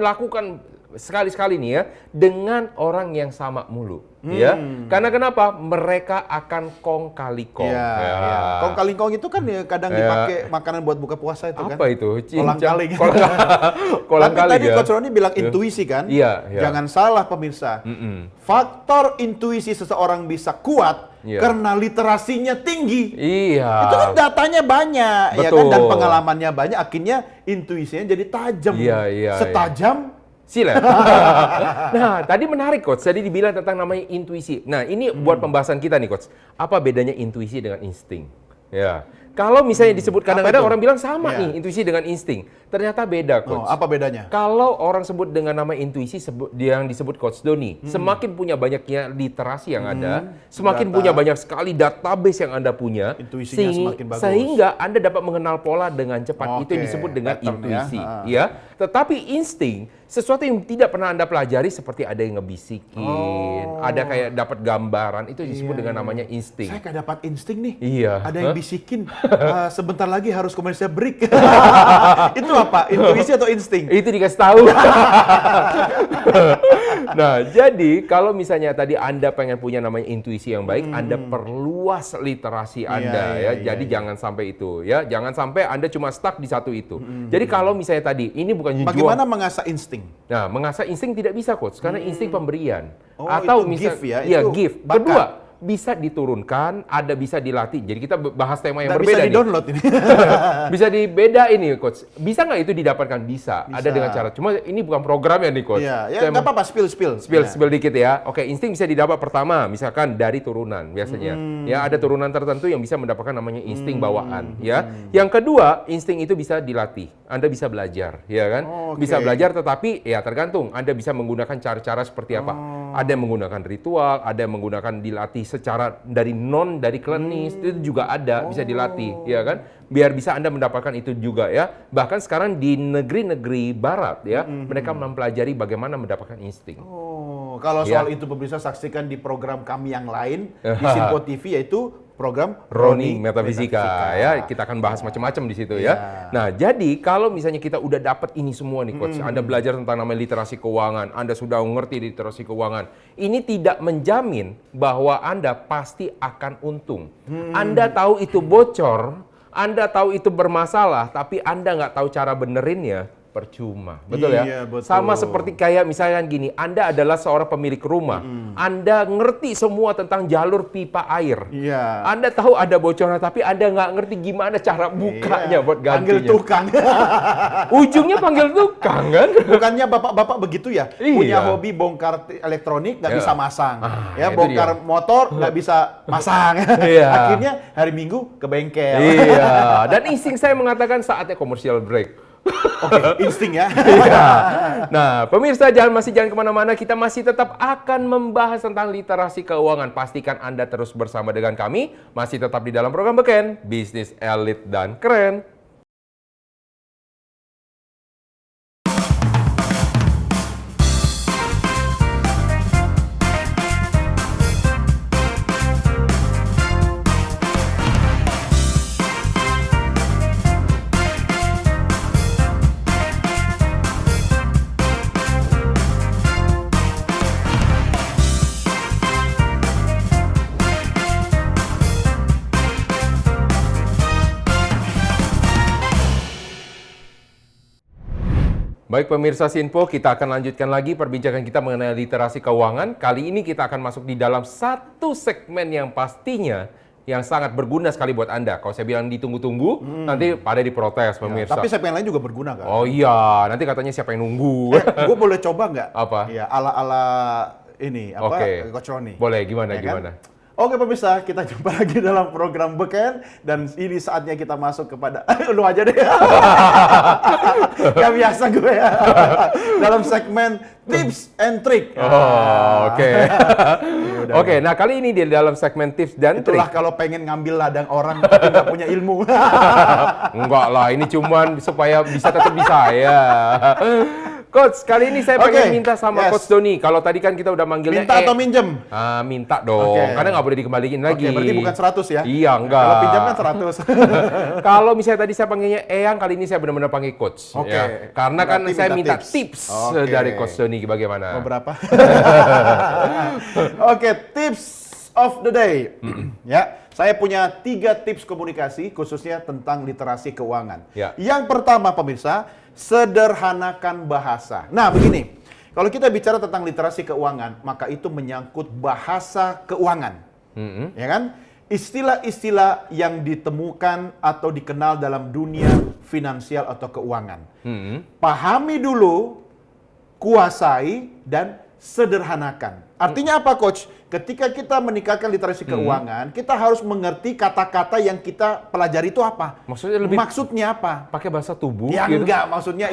lakukan sekali-sekali nih ya dengan orang yang sama mulu ya. Karena kenapa? Mereka akan kong kali kong. Ya. Kong kali kong itu kan ya kadang dipakai makanan buat buka puasa itu kan. Apa itu? Kolang kaling. Kolang Tapi kaling tadi ya. Coach Roni bilang intuisi kan? Iya. Jangan salah pemirsa. Faktor intuisi seseorang bisa kuat karena literasinya tinggi. Iya. Itu kan datanya banyak ya kan, Betul. dan pengalamannya banyak, akhirnya intuisinya jadi tajam. Iya. Setajam silet. Nah, tadi menarik Coach. Tadi dibilang tentang namanya intuisi. Nah, ini buat pembahasan kita nih Coach. Apa bedanya intuisi dengan insting? Ya. Kalau misalnya disebut kadang-kadang orang bilang sama nih intuisi dengan insting. Ternyata beda Coach. apa bedanya? Kalau orang sebut dengan nama intuisi yang disebut Coach Doni, semakin punya banyaknya literasi yang ada, semakin punya banyak sekali database yang Anda punya, Intuisinya semakin bagus. sehingga Anda dapat mengenal pola dengan cepat. Itu yang disebut dengan pattern intuisi, ya. ya. Tetapi insting, sesuatu yang tidak pernah Anda pelajari seperti ada yang ngebisikin, ada kayak dapat gambaran, itu disebut dengan namanya insting. Saya kayak dapat insting nih. Iya. Ada yang bisikin, sebentar lagi harus komersial break. Itu apa? Intuisi atau insting? Itu dikasih tahu. Nah, jadi kalau misalnya tadi Anda pengen punya namanya intuisi yang baik, Anda perluas literasi Anda ya. Jadi jangan sampai itu ya. Jangan sampai Anda cuma stuck di satu itu. Jadi kalau misalnya tadi ini bukan Bagaimana mengasah insting? Nah, mengasah insting tidak bisa Coach karena insting pemberian. Oh, Atau itu gift ya? Iya, Itu gift. bakat. Kedua, bisa diturunkan, ada bisa dilatih. Jadi kita bahas tema yang Nggak berbeda bisa nih. di-download ini. Bisa dibeda ini Coach. Bisa nggak itu didapatkan? Bisa. Ada dengan cara. Cuma ini bukan programnya nih Coach. Iya, ya Saya nggak apa-apa, spill. Spill dikit ya. Oke, insting bisa didapat pertama, misalkan dari turunan biasanya. Ya, ada turunan tertentu yang bisa mendapatkan namanya insting bawaan. Ya. Yang kedua, insting itu bisa dilatih. Anda bisa belajar, ya kan? Oke. Bisa belajar, tetapi ya tergantung. Anda bisa menggunakan cara-cara seperti apa. Ada yang menggunakan ritual, ada yang menggunakan dilatih secara dari klinis, itu juga ada, bisa dilatih, ya kan? Biar bisa Anda mendapatkan itu juga ya. Bahkan sekarang di negeri-negeri barat ya, mereka mempelajari bagaimana mendapatkan insting. Oh, kalau soal itu pemirsa saksikan di program kami yang lain di Sinpo TV, yaitu program Roni Metafisika ya, kita akan bahas macam-macam di situ ya. Nah, jadi kalau misalnya kita udah dapat ini semua nih Coach, Anda belajar tentang namanya literasi keuangan, Anda sudah mengerti literasi keuangan, ini tidak menjamin bahwa Anda pasti akan untung. Anda tahu itu bocor, Anda tahu itu bermasalah, tapi Anda nggak tahu cara benerinnya, percuma. Betul ya? Iya, betul. Sama seperti kayak misalnya gini, Anda adalah seorang pemilik rumah. Anda ngerti semua tentang jalur pipa air. Iya. Anda tahu ada bocoran, tapi Anda nggak ngerti gimana cara bukanya buat Panggil gantinya. tukang. Ujungnya panggil tukang kan? Bukannya bapak-bapak begitu ya? Iya. Punya hobi bongkar elektronik, nggak Ya. bisa masang. itu Ya, bongkar dia. motor, nggak bisa masang. Iya. Akhirnya hari Minggu ke bengkel. Iya. Dan insting saya mengatakan saatnya commercial break. Oke, insting ya. Iya. Nah, pemirsa jangan kemana-mana. Kita masih tetap akan membahas tentang literasi keuangan. Pastikan Anda terus bersama dengan kami. Masih tetap di dalam program Beken, Bisnis Elit dan Keren. Baik pemirsa Sinpo, kita akan lanjutkan lagi perbincangan kita mengenai literasi keuangan. Kali ini kita akan masuk di dalam satu segmen yang pastinya yang sangat berguna sekali buat Anda. Kalau saya bilang ditunggu-tunggu, nanti pada diprotes pemirsa. Tapi segmen lain juga berguna kan? Oh iya, nanti katanya siapa yang nunggu. Gue boleh coba nggak? Apa? Ya, ala-ala ini, Oke. Coach Roni. Boleh, gimana, Ya kan? gimana? Oke pemirsa, kita jumpa lagi dalam program Beken dan ini saatnya kita masuk kepada lu aja deh. Gak biasa gue ya. Dalam segmen tips and trick. Oh, oke. Udah, Oke, nah kali ini di dalam segmen tips dan trik. Itulah kalau pengen ngambil ladang orang tapi nggak punya ilmu. Enggak lah, ini cuman supaya bisa tetap bisa ya. Coach, kali ini saya pengen Oke, minta sama yes. Coach Doni. Kalau tadi kan kita udah manggilnya Minta atau minjem? minta dong. Oke. Karena nggak boleh dikembaliin lagi. Oke, berarti bukan 100 ya? Iya, enggak. Kalau pinjam kan 100. Kalau misalnya tadi saya panggilnya Eyang, kali ini saya benar-benar panggil Coach. Oke. Ya. Karena kan Berarti saya minta minta tips Oke. dari Coach Doni bagaimana. Mau berapa? Oke, tips of the day. Ya, saya punya 3 tips komunikasi khususnya tentang literasi keuangan. Ya. Yang pertama pemirsa, sederhanakan bahasa. Nah, begini. Kalau kita bicara tentang literasi keuangan, maka itu menyangkut bahasa keuangan. Ya kan? Istilah-istilah yang ditemukan atau dikenal dalam dunia finansial atau keuangan. Pahami dulu, kuasai, dan sederhanakan. Artinya apa, Coach? Ketika kita meningkatkan literasi keuangan, kita harus mengerti kata-kata yang kita pelajari itu apa. Maksudnya apa? Pakai bahasa tubuh Ya gitu. enggak, maksudnya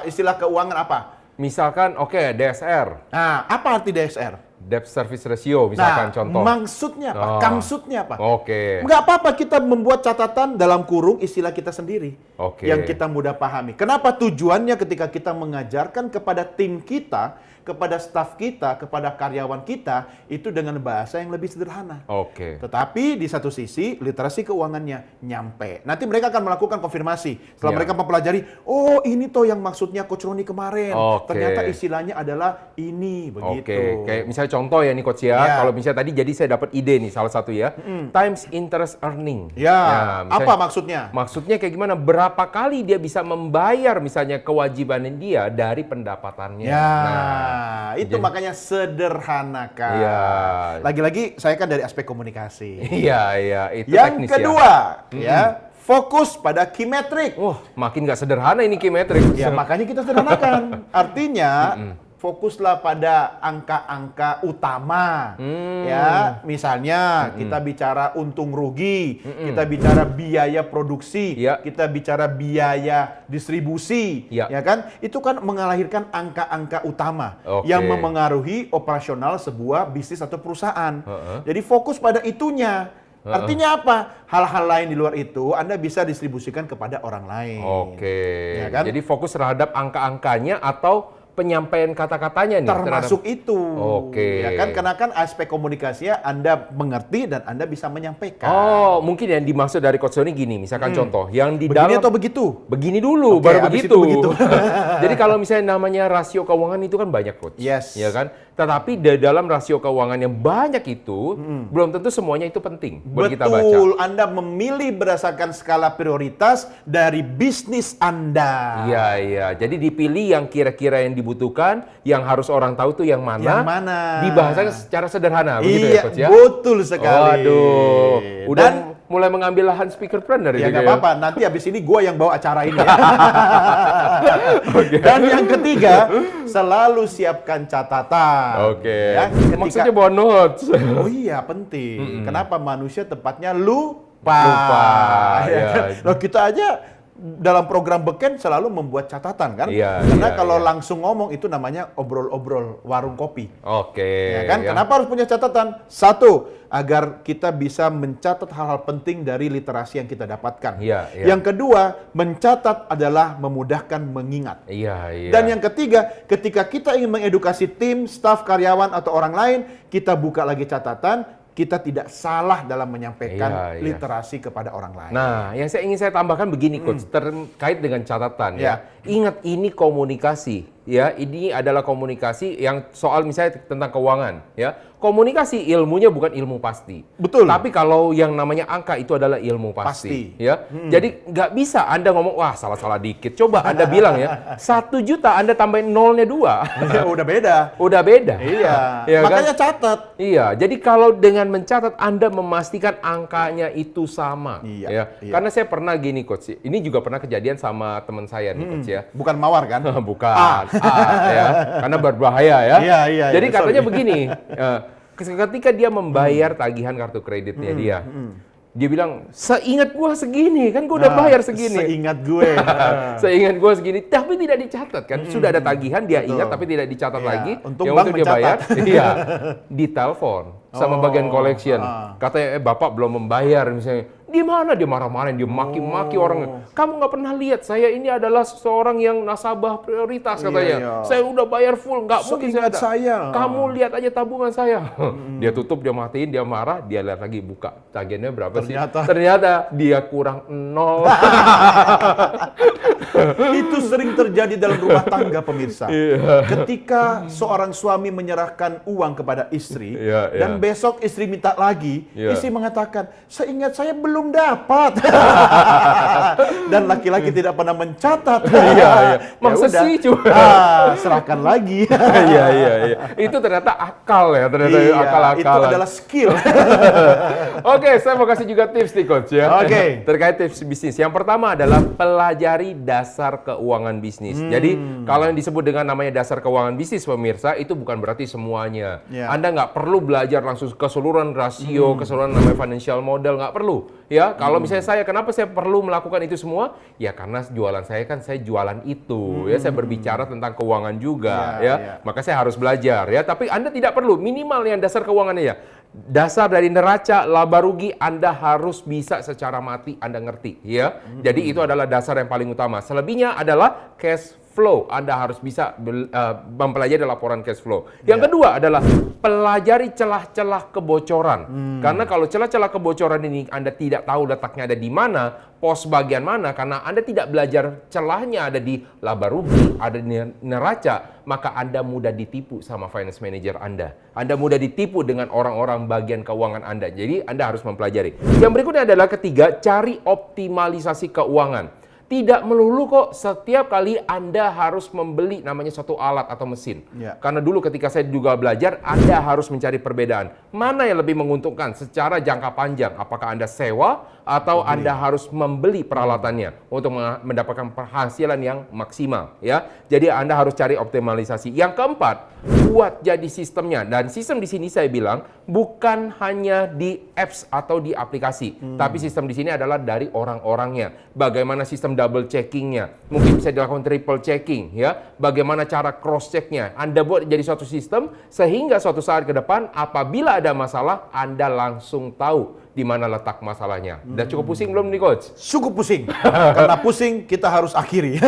istilah keuangan apa? Misalkan, DSR. Nah, apa arti DSR? Debt Service Ratio, misalkan Nah, contoh. maksudnya apa? Oh. Kamsudnya apa? Oke. Nggak apa-apa kita membuat catatan dalam kurung istilah kita sendiri. Oke. Yang kita mudah pahami. Kenapa tujuannya ketika kita mengajarkan kepada tim kita, kepada staf kita, kepada karyawan kita, itu dengan bahasa yang lebih sederhana. Oke. Tetapi di satu sisi, literasi keuangannya nyampe. Nanti mereka akan melakukan konfirmasi. Setelah Ya. mereka mempelajari, oh ini toh yang maksudnya Coach Roni kemarin. Oke. Ternyata istilahnya adalah ini, begitu. Oke, kayak misalnya contoh ya nih Coach ya, Ya. kalau misalnya tadi jadi saya dapat ide nih salah satu ya, times interest earning. Ya, misalnya- apa maksudnya? Maksudnya kayak gimana? Berapa kali dia bisa membayar misalnya kewajiban dia dari pendapatannya. Ya, Nah, itu jadi- makanya sederhanakan. Iya. Lagi-lagi saya kan dari aspek komunikasi. Iya, itu Yang teknis kedua, ya, fokus pada key metric. Wah, makin nggak sederhana ini key metric. Ya, makanya kita sederhanakan. Artinya, fokuslah pada angka-angka utama. Ya, misalnya kita bicara untung rugi, kita bicara biaya produksi, Ya. kita bicara biaya distribusi, Ya. ya kan? Itu kan mengalahirkan angka-angka utama Oke. yang memengaruhi operasional sebuah bisnis atau perusahaan. Jadi fokus pada itunya. Artinya apa? Hal-hal lain di luar itu Anda bisa distribusikan kepada orang lain. Oke. Ya kan? Jadi fokus terhadap angka-angkanya atau penyampaian kata-katanya nih. Termasuk itu. Oke. Ya kan, karena kan aspek komunikasinya Anda mengerti dan Anda bisa menyampaikan. Oh, mungkin yang dimaksud dari Coach Doni gini, misalkan contoh, yang di Begini dalam atau begitu? begini dulu, Oke, baru habis begitu. itu begitu. Jadi kalau misalnya namanya rasio keuangan itu kan banyak, Coach. Yes. Ya kan? Tetapi di dalam rasio keuangan yang banyak itu, belum tentu semuanya itu penting buat kita baca. Betul, Anda memilih berdasarkan skala prioritas dari bisnis Anda. Iya, iya. Jadi dipilih yang kira-kira yang dibutuhkan, yang harus orang tahu tuh yang mana. Yang mana? Dibahasakan secara sederhana, begitu ya, Iya, Coach ya? betul sekali. Waduh, udah Dan mulai mengambil lahan speaker planner ya gitu nggak apa-apa, nanti habis ini gue yang bawa acara ini ya. Dan yang ketiga, selalu siapkan catatan. Oke. Ya, ketika- Maksudnya bawa notes. Oh iya, penting. Kenapa manusia tempatnya lupa? Lupa, Ya ya. kan? Loh, kita aja dalam program Beken selalu membuat catatan kan? Iya, Karena iya, kalau iya. langsung ngomong itu namanya obrol-obrol warung kopi. Oke. Ya kan? ya. Kenapa harus punya catatan? Satu, agar kita bisa mencatat hal-hal penting dari literasi yang kita dapatkan. Iya, iya. Yang kedua, mencatat adalah memudahkan mengingat. Iya, iya. Dan yang ketiga, ketika kita ingin mengedukasi tim, staf, karyawan, atau orang lain, kita buka lagi catatan, kita tidak salah dalam menyampaikan Iya, iya. literasi kepada orang lain. Nah, yang ingin saya tambahkan begini, Coach, terkait dengan catatan ya. Ya. Ingat ini komunikasi, ya. Ini adalah komunikasi yang soal misalnya tentang keuangan, ya. Komunikasi ilmunya bukan ilmu pasti. Betul. Tapi kalau yang namanya angka itu adalah ilmu pasti, Pasti. ya. Jadi nggak bisa Anda ngomong wah salah-salah dikit. Coba Anda bilang ya, 1 juta Anda tambahin nolnya 2. Ya, udah beda. Udah beda. Iya. Ya kan? Makanya catat. Iya, jadi kalau dengan mencatat Anda memastikan angkanya itu sama. Iya, Ya. iya. Karena saya pernah gini, Coach. Ini juga pernah kejadian sama teman saya nih, Coach ya. Bukan mawar kan? Bukan. Ya. Karena berbahaya ya. Iya, iya, Jadi iya, katanya sorry. begini, Ketika dia membayar tagihan kartu kreditnya dia bilang, seingat gua segini, kan gua udah bayar segini. Seingat gue. Seingat gua segini, tapi tidak dicatat kan. Sudah ada tagihan, dia ingat tapi tidak dicatat Iya, lagi. untung Yang bank waktu dia bayar, mencatat. iya, ditelepon sama bagian collection. Katanya, Bapak belum membayar misalnya. Di mana dia marah-marahin, dia maki-maki orang. Kamu nggak pernah lihat, saya ini adalah seorang yang nasabah prioritas katanya. Iya. Saya udah bayar full, nggak mungkin Seingat saya. Kamu lihat aja tabungan saya. Dia tutup, dia matiin, dia marah, dia lihat lagi buka. Tagihannya berapa sih? Ternyata dia kurang 0. Itu sering terjadi dalam rumah tangga, pemirsa. Ketika seorang suami menyerahkan uang kepada istri, dan besok istri minta lagi, istri mengatakan, seingat saya belum dapat. Dan laki-laki tidak pernah mencatat. Masa sih cuma serahkan lagi. Iya. Itu ternyata akal ya, ternyata akal-akalan. Itu adalah skill. Oke, saya mau kasih juga tips nih Coach ya. Oke. Terkait tips bisnis. Yang pertama adalah pelajari dasar keuangan bisnis. Jadi kalau yang disebut dengan namanya dasar keuangan bisnis pemirsa, itu bukan berarti semuanya. Anda nggak perlu belajar langsung keseluruhan rasio, keseluruhan namanya financial model, nggak perlu. Ya, kalau misalnya saya, kenapa saya perlu melakukan itu semua? Ya karena jualan saya kan saya jualan itu. Ya, saya berbicara tentang keuangan juga. Maka saya harus belajar ya. Tapi Anda tidak perlu, minimal yang dasar keuangannya ya. Dasar dari neraca, laba rugi Anda harus bisa secara mati Anda ngerti ya. Jadi itu adalah dasar yang paling utama. Selebihnya adalah cash flow. Anda harus bisa mempelajari laporan cash flow. Yang kedua adalah pelajari celah-celah kebocoran. Karena kalau celah-celah kebocoran ini Anda tidak tahu letaknya ada di mana, pos bagian mana, karena Anda tidak belajar celahnya ada di laba rugi, ada di neraca, maka Anda mudah ditipu sama finance manager Anda. Anda mudah ditipu dengan orang-orang bagian keuangan Anda. Jadi Anda harus mempelajari. Yang berikutnya adalah ketiga, cari optimalisasi keuangan. Tidak melulu kok setiap kali Anda harus membeli namanya satu alat atau mesin. Karena dulu ketika saya juga belajar, Anda harus mencari perbedaan. Mana yang lebih menguntungkan secara jangka panjang? Apakah Anda sewa atau Anda harus membeli peralatannya untuk mendapatkan penghasilan yang maksimal, ya. Jadi Anda harus cari optimalisasi. Yang keempat, buat jadi sistemnya. Dan sistem di sini saya bilang bukan hanya di apps atau di aplikasi, tapi sistem di sini adalah dari orang-orangnya. Bagaimana sistem double checkingnya, mungkin bisa dilakukan triple checking, ya. Bagaimana cara cross checknya, Anda buat jadi suatu sistem sehingga suatu saat ke depan apabila ada masalah Anda langsung tahu di mana letak masalahnya. Udah cukup pusing belum nih Coach? Cukup pusing. Karena pusing kita harus akhiri.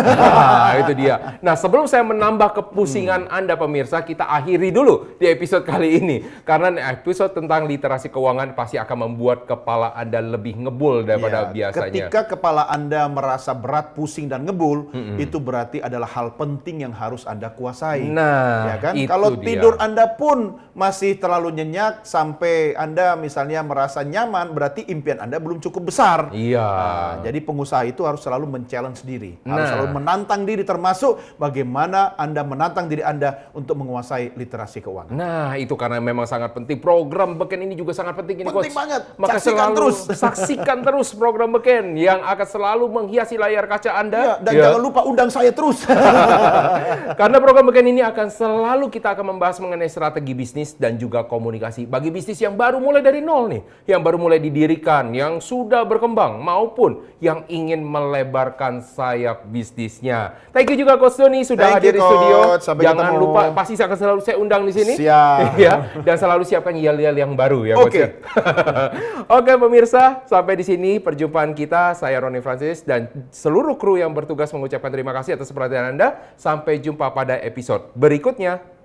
Itu dia. Nah, sebelum saya menambah kepusingan Anda pemirsa, kita akhiri dulu di episode kali ini. Karena episode tentang literasi keuangan pasti akan membuat kepala Anda lebih ngebul daripada biasanya. Ketika kepala Anda merasa berat, pusing, dan ngebul, itu berarti adalah hal penting yang harus Anda kuasai. Nah, ya kan? itu Kalau dia. tidur Anda pun masih terlalu nyenyak sampai Anda misalnya merasa nyaman, berarti impian Anda belum cukup besar. Iya. Nah, jadi pengusaha itu harus selalu men-challenge diri, harus selalu menantang diri, termasuk bagaimana Anda menantang diri Anda untuk menguasai literasi keuangan. Nah, itu karena memang sangat penting. Program Beken ini juga sangat penting ini, Penting Coach. banget. Maka saksikan terus program Beken yang akan selalu menghiasi layar kaca Anda. Dan jangan lupa undang saya terus. Karena program Beken ini akan selalu kita akan membahas mengenai strategi bisnis dan juga komunikasi bagi bisnis yang baru mulai dari nol nih, yang baru mulai didirikan, yang sudah berkembang maupun yang ingin melebarkan sayap bisnisnya. Thank you juga Coach Doni sudah hadir di studio. Sampai Jangan ketemu. lupa, pasti akan selalu saya undang di sini. Siap. Ya, dan selalu siapkan yel-yel yang baru ya Coach. Oke. Oke pemirsa, sampai di sini perjumpaan kita. Saya Roni Francis dan seluruh kru yang bertugas mengucapkan terima kasih atas perhatian Anda. Sampai jumpa pada episode berikutnya.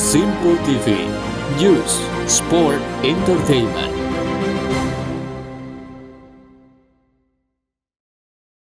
Simple TV News Sport Entertainment.